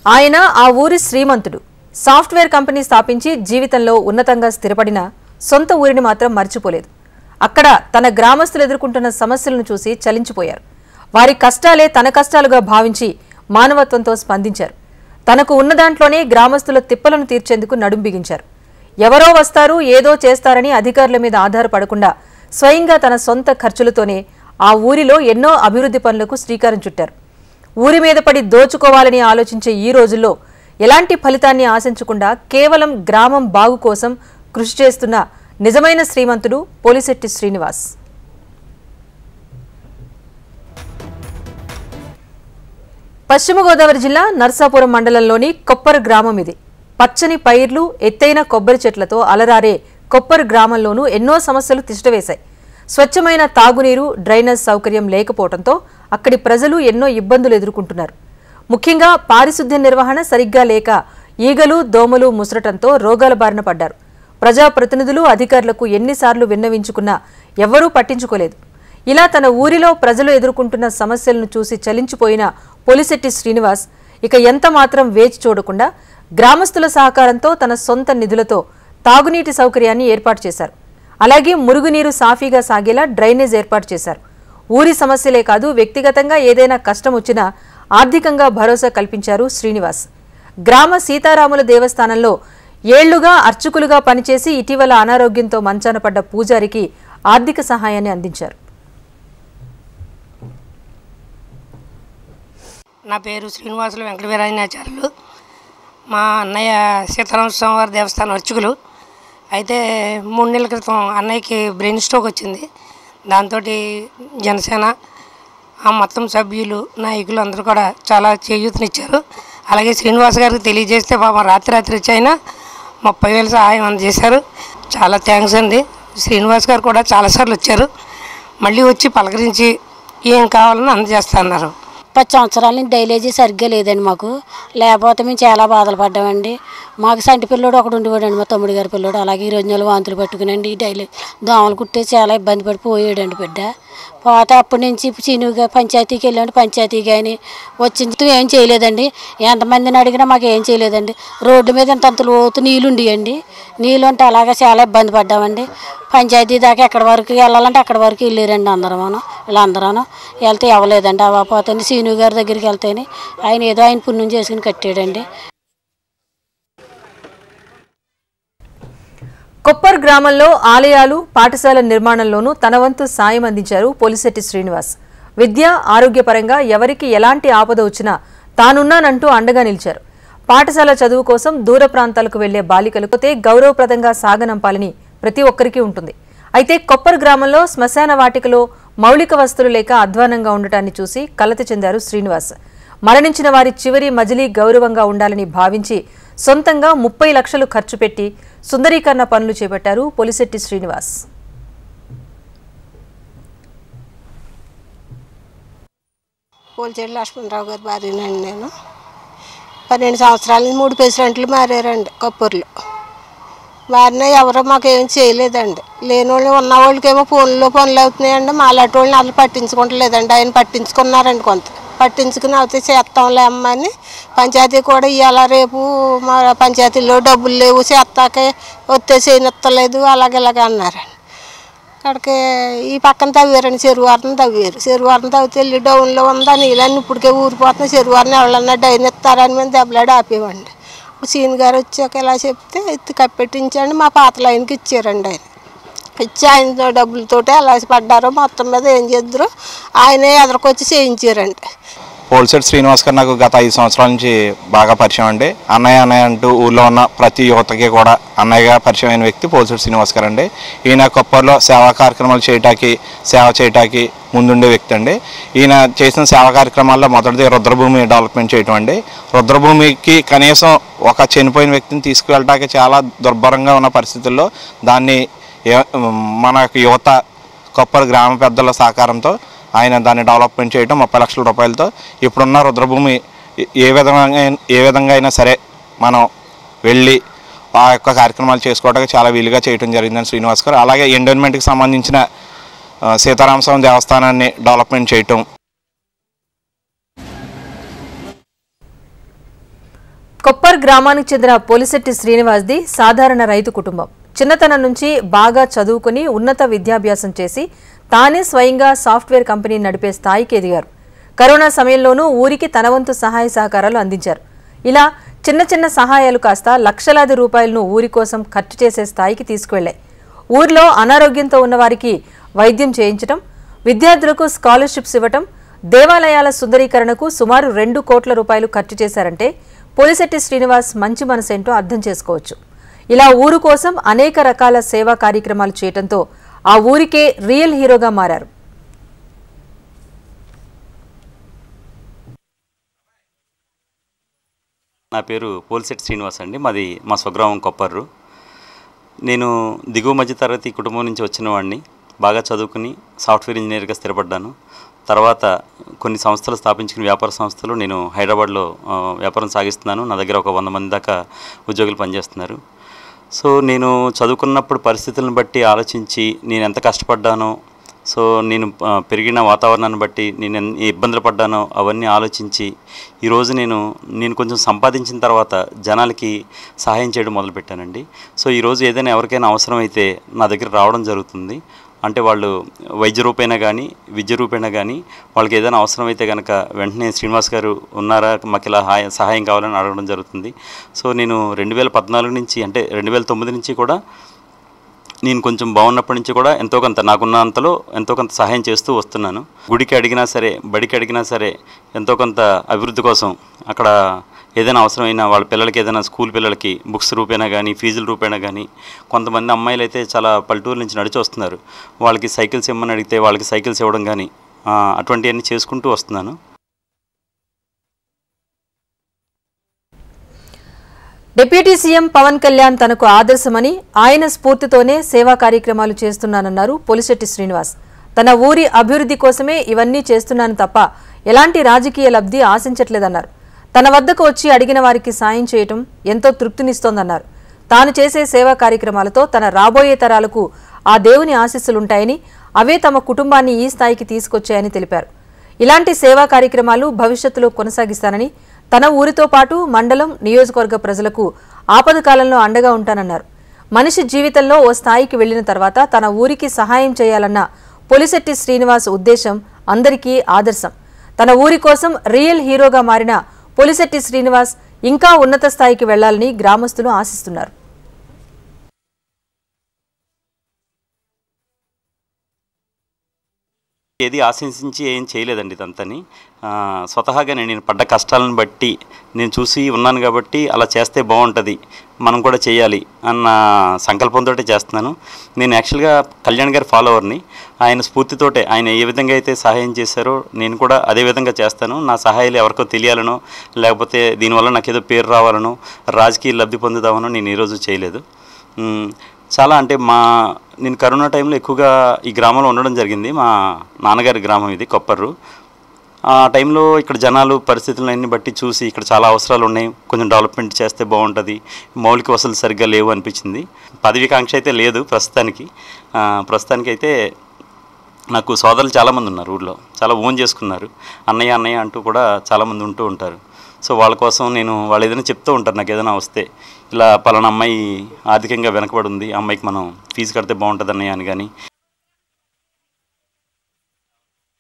ఆయన ఆ ఊరి శ్రీమంతుడు. సాఫ్ట్వేర్ కంపెనీ స్థాపించి జీవితంలో ఉన్నతంగా స్థిరపడిన సొంత ఊరిని మాత్రం మర్చిపోలేదు. అక్కడ తన గ్రామస్తులు ఎదుర్కొంటున్న సమస్యలను చూసి చలించిపోయారు. వారి కష్టాలే తన కష్టాలుగా భావించి మానవత్వంతో స్పందించారు. తనకు ఉన్న దాంట్లోనే గ్రామస్తుల తిప్పలను తీర్చేందుకు నడుం బిగించారు. ఎవరో వస్తారు, ఏదో చేస్తారని అధికారుల మీద ఆధారపడకుండా స్వయంగా తన సొంత ఖర్చులతోనే ఆ ఊరిలో ఎన్నో అభివృద్ధి పనులకు శ్రీకారం చుట్టారు. ఊరి మీద పడి దోచుకోవాలని ఆలోచించే ఈ రోజుల్లో ఎలాంటి ఫలితాన్ని ఆశించకుండా కేవలం గ్రామం బాగు కోసం కృషి చేస్తున్న నిజమైన శ్రీమంతుడు పోలిశెట్టి శ్రీనివాస్. పశ్చిమ గోదావరి జిల్లా నర్సాపురం మండలంలోని కొప్పర్ గ్రామం ఇది. పచ్చని పైర్లు, ఎత్తైన కొబ్బరి చెట్లతో అలరారే కొప్పర్ గ్రామంలోనూ ఎన్నో సమస్యలు తిష్టవేశాయి. స్వచ్ఛమైన తాగునీరు, డ్రైనేజ్ సౌకర్యం లేకపోవడంతో అక్కడి ప్రజలు ఎన్నో ఇబ్బందులు ఎదుర్కొంటున్నారు. ముఖ్యంగా పారిశుద్ధ్య నిర్వహణ సరిగ్గా లేక ఈగలు, దోమలు ముసరటంతో రోగాల బారిన పడ్డారు. ప్రజాప్రతినిధులు, అధికారులకు ఎన్నిసార్లు విన్నవించుకున్నా ఎవ్వరూ పట్టించుకోలేదు. ఇలా తన ఊరిలో ప్రజలు ఎదుర్కొంటున్న సమస్యలను చూసి చలించిపోయిన పోలిశెట్టి శ్రీనివాస్ ఇక ఎంత మాత్రం వేచి చూడకుండా గ్రామస్తుల సహకారంతో తన సొంత నిధులతో తాగునీటి సౌకర్యాన్ని ఏర్పాటు చేశారు. అలాగే మురుగునీరు సాఫీగా సాగేలా డ్రైనేజ్ ఏర్పాటు చేశారు. ఊరి సమస్యలే కాదు, వ్యక్తిగతంగా ఏదైనా కష్టం వచ్చినా ఆర్థికంగా భరోసా కల్పించారు శ్రీనివాస్. గ్రామ సీతారాముల దేవస్థానంలో ఏళ్లుగా అర్చకులుగా పనిచేసి ఇటీవల అనారోగ్యంతో మంచాన పడ్డ పూజారికి ఆర్థిక సహాయాన్ని అందించారు. నా పేరు శ్రీనివాసులు వెంకటవీరాజనాచార్యులు. మా అన్నయ్య సీతారామ స్వామివారి దేవస్థానం అర్చకులు. అయితే 3 నెలల క్రితం అన్నయ్యకి బ్రెయిన్ స్ట్రోక్ వచ్చింది. దాంతో జనసేన మొత్తం సభ్యులు, నాయకులు అందరూ కూడా చాలా చేయూతనిచ్చారు. అలాగే శ్రీనివాస్ గారికి తెలియజేస్తే పాపం రాత్రి వచ్చి అయినా 30,000 సహాయం అందజేశారు. చాలా థ్యాంక్స్ అండి. శ్రీనివాస్ గారు కూడా చాలాసార్లు వచ్చారు. మళ్ళీ వచ్చి పలకరించి ఏం కావాలని అందజేస్తా అన్నారు. 10 సంవత్సరాల నుంచి డైలేజీ సరిగ్గా లేదండి మాకు. లేకపోతే మేము చాలా బాధలు పడ్డామండి. మాకు సంటి పిల్లోడు ఒకడు ఉండేవాడండి, మా తమ్ముడు గారి పిల్లోడు. అలాగే 20 నెలలు వాంతులు పట్టుకునండి, డైలీ దోమలు కుట్టే చాలా ఇబ్బంది పడిపోయాడండి బిడ్డ. పోతే అప్పటి నుంచి చీనుగా పంచాయతీకి వెళ్ళండి, పంచాయతీ కానీ వచ్చింది ఏం చేయలేదండి. ఎంతమందిని అడిగినా మాకు ఏం చేయలేదండి. రోడ్డు మీద ఇంత లోతు నీళ్ళు ఉండేయండి. నీళ్ళు ఉంటే అలాగే చాలా ఇబ్బంది పడ్డామండి. పంచాయతీ దాకా ఎక్కడి వరకు వెళ్ళాలంటే అక్కడి వరకు వెళ్ళారండి వీళ్ళందరూ వెళ్తే ఇవ్వలేదండి. అవ్వకపోతే సీను గారి దగ్గరికి వెళ్తేనే ఆయన ఏదో ఆయన పుణ్యం చేసుకుని కట్టాడండి. కొప్పర్ గ్రామంలో ఆలయాలు, పాఠశాల నిర్మాణంలోనూ తన వంతు సాయం అందించారు పోలిశెట్టి శ్రీనివాస్. విద్య, ఆరోగ్యపరంగా ఎవరికి ఎలాంటి ఆపద వచ్చినా తానున్నానంటూ అండగా నిలిచారు. పాఠశాల చదువు కోసం దూర ప్రాంతాలకు వెళ్లే బాలికలకు గౌరవప్రదంగా సాగనంపాలని ప్రతి ఒక్కరికి ఉంటుంది. అయితే కొప్పర్ గ్రామంలో శ్మశాన వాటికలో మౌలిక వస్తువులు లేక అధ్వానంగా ఉండటాన్ని చూసి కలత చెందారు శ్రీనివాస్. మరణించిన వారి చివరి మజిలీ గౌరవంగా ఉండాలని భావించి సొంతంగా 30 లక్షలు ఖర్చు పెట్టి సుందరీకరణ పనులు చేపట్టారు పోలిశెట్టి శ్రీనివాస్. పోలిశెట్టి లక్ష్మణరావు గారి భార్యనండి నేను. 12 సంవత్సరాల నుంచి 3 ప్రెసిడెంట్లు మారారండి కొప్పూరులో. వారిని ఎవరో మాకేం చేయలేదండి. లేని వాళ్ళు ఉన్న వాళ్ళకేమో ఫోన్లో పనులు అవుతున్నాయండి. మాలాంటి వాళ్ళని అసలు పట్టించుకోవట్లేదండి. ఆయన పట్టించుకున్నారండి, కొంత పట్టించుకుని అవుతే చేస్తాంలే అమ్మని. పంచాయతీ కూడా ఇవాళ రేపు మా పంచాయతీలో డబ్బులు లేవు, చేస్తాకే వస్తే చేయనిత్తలేదు, అలాగే అన్నారండి. అక్కడికి ఈ పక్కన తవ్వారండి, చెరువారిని తవ్వారు. చెరువారిని తవ్వితే వెళ్ళి డౌన్లో ఉందా నీళ్ళని ఇప్పటికే ఊరిపోతున్నాయి. చెరువారిని ఎవరన్నా డైన్ ఇస్తారని మేము దెబ్బలాడి ఆపేవండి. సీన్ గారు వచ్చాక ఇలా చెప్తే ఎత్తి కప్పెట్టించండి, మా పాత లైన్కి ఇచ్చారండి. ఆయన ఇచ్చి ఆయన డబ్బులతోటి ఎలా పడ్డారో మొత్తం మీద ఏం చేద్దరో ఆయనే ఎదురుకొచ్చి చేయించారండి. పోలిశెట్టి శ్రీనివాస్ గారు నాకు గత 5 సంవత్సరాల నుంచి బాగా పరిచయం అండి. అన్నయ్య అంటూ ఊళ్ళో ఉన్న ప్రతి యువతకి కూడా అన్నయ్యగా పరిచయమైన వ్యక్తి పోలిశెట్టి శ్రీనివాస్ గారు అండి. ఈయన కొప్పర్లో సేవా కార్యక్రమాలు సేవ చేయటానికి ముందుండే వ్యక్తి అండి. ఈయన చేసిన సేవా కార్యక్రమాల్లో మొదటిది రుద్రభూమి డెవలప్మెంట్ చేయటం అండి. రుద్రభూమికి కనీసం ఒక చనిపోయిన వ్యక్తిని తీసుకువెళ్ళటానికి చాలా దుర్భరంగా ఉన్న పరిస్థితుల్లో దాన్ని మన యువత కొప్పర్ గ్రామ పెద్దల సహకారంతో ఆయన దాన్ని డెవలప్మెంట్ చేయడం 30 లక్షల రూపాయలతో. ఇప్పుడున్న రుద్రభూమి ఏ విధంగా అయినా సరే మనం వెళ్ళి ఆ యొక్క కార్యక్రమాలు చేసుకోవడానికి చాలా వీలుగా చేయడం జరిగిందని శ్రీనివాస్ గారు. అలాగే ఎండోన్మెంట్కి సంబంధించిన సీతారామ స్వామి దేవస్థానాన్ని డెవలప్మెంట్ చేయటం. కొప్పర్ గ్రామానికి చెందిన పోలిశెట్టి శ్రీనివాస్ది సాధారణ రైతు కుటుంబం. చిన్నతనం నుంచి బాగా చదువుకుని ఉన్నత విద్యాభ్యాసం చేసి తానే స్వయంగా సాఫ్ట్వేర్ కంపెనీని నడిపే స్థాయికి ఎదిగారు. కరోనా సమయంలోనూ ఊరికి తన వంతు సహాయ సహకారాలు అందించారు. ఇలా చిన్న చిన్న సహాయాలు కాస్త లక్షలాది రూపాయలను ఊరి కోసం ఖర్చు చేసే స్థాయికి తీసుకువెళ్లాయి. ఊర్లో అనారోగ్యంతో ఉన్నవారికి వైద్యం చేయించడం, విద్యార్థులకు స్కాలర్షిప్స్ ఇవ్వటం, దేవాలయాల సుందరీకరణకు సుమారు 2 కోట్ల రూపాయలు ఖర్చు చేశారంటే పోలిశెట్టి శ్రీనివాస్ మంచి మనసేంటో అర్థం చేసుకోవచ్చు. ఇలా ఊరు కోసం అనేక రకాల సేవా కార్యక్రమాలు చేయడంతో ఆ ఊరికే రియల్ హీరోగా మారారు. నా పేరు పోలిశెట్టి శ్రీనివాస్ అండి. మా స్వగ్రామం కొప్పర్రు. నేను దిగువ మధ్య తరగతి కుటుంబం నుంచి వచ్చిన వాడిని. బాగా చదువుకుని సాఫ్ట్వేర్ ఇంజనీర్గా స్థిరపడ్డాను. తర్వాత కొన్ని సంస్థలు స్థాపించిన వ్యాపార సంస్థలు నేను హైదరాబాద్లో వ్యాపారం సాగిస్తున్నాను. నా దగ్గర ఒక 100 మంది దాకా ఉద్యోగులు పనిచేస్తున్నారు. సో నేను చదువుకున్నప్పుడు పరిస్థితులను బట్టి ఆలోచించి నేను ఎంత కష్టపడ్డానో, సో నేను పెరిగిన వాతావరణాన్ని బట్టి నేను ఎన్ని ఇబ్బందులు పడ్డానో అవన్నీ ఆలోచించి ఈరోజు నేను కొంచెం సంపాదించిన తర్వాత జనాలకి సహాయం చేయడం మొదలుపెట్టానండి. సో ఈరోజు ఏదైనా ఎవరికైనా అవసరమైతే నా దగ్గర రావడం జరుగుతుంది. అంటే వాళ్ళు వైద్య రూపేణా కానీ విద్య రూపేణా కానీ వాళ్ళకి ఏదైనా అవసరమైతే కనుక వెంటనే శ్రీనివాస్ గారు ఉన్నారా, మాకు ఇలా సహాయం కావాలని అడగడం జరుగుతుంది. సో నేను 2014 నుంచి అంటే 2009 నుంచి కూడా నేను కొంచెం బాగున్నప్పటి నుంచి కూడా ఎంతో కొంత నాకున్న అంతలో ఎంతో కొంత సహాయం చేస్తూ వస్తున్నాను. గుడికి అడిగినా సరే, బడికి అడిగినా సరే ఎంతో కొంత అభివృద్ధి కోసం అక్కడ ఏదైనా అవసరమైన వాళ్ళ పిల్లలకి ఏదైనా స్కూల్ పిల్లలకి బుక్స్ రూపేణా కానీ ఫీజుల రూపేణా కానీ, కొంతమంది అమ్మాయిలు అయితే చాలా పల్లెటూరు నుంచి నడిచి వస్తున్నారు, వాళ్ళకి సైకిల్స్ ఇమ్మని అడిగితే వాళ్ళకి సైకిల్స్ ఇవ్వడం కానీ అటువంటివన్నీ చేసుకుంటూ వస్తున్నాను. డిప్యూటీ సీఎం పవన్ కళ్యాణ్ తనకు ఆదర్శమని, ఆయన స్ఫూర్తితోనే సేవా కార్యక్రమాలు చేస్తున్నానన్నారు పోలిశెట్టి శ్రీనివాస్. తన ఊరి అభివృద్ధి కోసమే ఇవన్నీ చేస్తున్నాను తప్ప ఎలాంటి రాజకీయ లబ్ధి ఆశించట్లేదన్నారు. తన వద్దకు వచ్చి అడిగిన వారికి సాయం చేయటం ఎంతో తృప్తినిస్తోందన్నారు. తాను చేసే సేవా కార్యక్రమాలతో తన రాబోయే తరాలకు ఆ దేవుని ఆశీస్సులుంటాయని, అవే తమ కుటుంబాన్ని ఈ స్థాయికి తీసుకొచ్చాయని తెలిపారు. ఇలాంటి సేవా కార్యక్రమాలు భవిష్యత్తులో కొనసాగిస్తానని, తన ఊరితో పాటు మండలం, నియోజకవర్గ ప్రజలకు ఆపద కాలంలో అండగా ఉంటానన్నారు. మనిషి జీవితంలో ఓ స్థాయికి వెళ్లిన తర్వాత తన ఊరికి సహాయం చేయాలన్న పోలిశెట్టి శ్రీనివాస్ ఉద్దేశం అందరికీ ఆదర్శం. తన ఊరి కోసం రియల్ హీరోగా మారిన పోలిశెట్టి శ్రీనివాస్ ఇంకా ఉన్నత స్థాయికి వెళ్లాలని గ్రామస్తులు ఆశిస్తున్నారు. ఏది ఆశించి ఏం చేయలేదండి. ఇదంతని స్వతహాగా నేను పడ్డ కష్టాలను బట్టి నేను చూసి ఉన్నాను కాబట్టి అలా చేస్తే బాగుంటుంది, మనం కూడా చేయాలి అన్న సంకల్పంతో చేస్తున్నాను. నేను యాక్చువల్గా కళ్యాణ్ గారి ఫాలోవర్ని. ఆయన స్ఫూర్తితోటే ఆయన ఏ విధంగా అయితే సహాయం చేశారో నేను కూడా అదే విధంగా చేస్తాను. నా సహాయాలు ఎవరికో తెలియాలనో, లేకపోతే దీనివల్ల నాకు ఏదో పేరు రావాలనో, రాజకీయ లబ్ధి పొందుదామనో నేను ఈరోజు చేయలేదు. చాలా అంటే నేను కరోనా టైంలో ఎక్కువగా ఈ గ్రామంలో ఉండడం జరిగింది. మా నాన్నగారి గ్రామం ఇది కొప్పర్రు. ఆ టైంలో ఇక్కడ జనాలు పరిస్థితులన్నీ బట్టి చూసి ఇక్కడ చాలా అవసరాలు ఉన్నాయి, కొంచెం డెవలప్మెంట్ చేస్తే బాగుంటుంది, మౌలిక వసతులు సరిగ్గా లేవు అనిపించింది. పదవికాంక్ష అయితే లేదు ప్రస్తుతానికైతే. నాకు సోదరులు చాలామంది ఉన్నారు ఊళ్ళో, చాలా ఓన్ చేసుకున్నారు. అన్నయ్య అన్నయ్య అంటూ కూడా చాలామంది ఉంటూ ఉంటారు. సో వాళ్ళ కోసం వాళ్ళు ఏదైనా చెప్తూ ఉంటారు. నాకు ఏదైనా వస్తే ఇలా పలానా అమ్మాయి ఆర్థికంగా వెనకబడి ఉంది, అమ్మాయికి మనం ఫీజు కడితే బాగుంటుంది అన్నయ్య అని కానీ,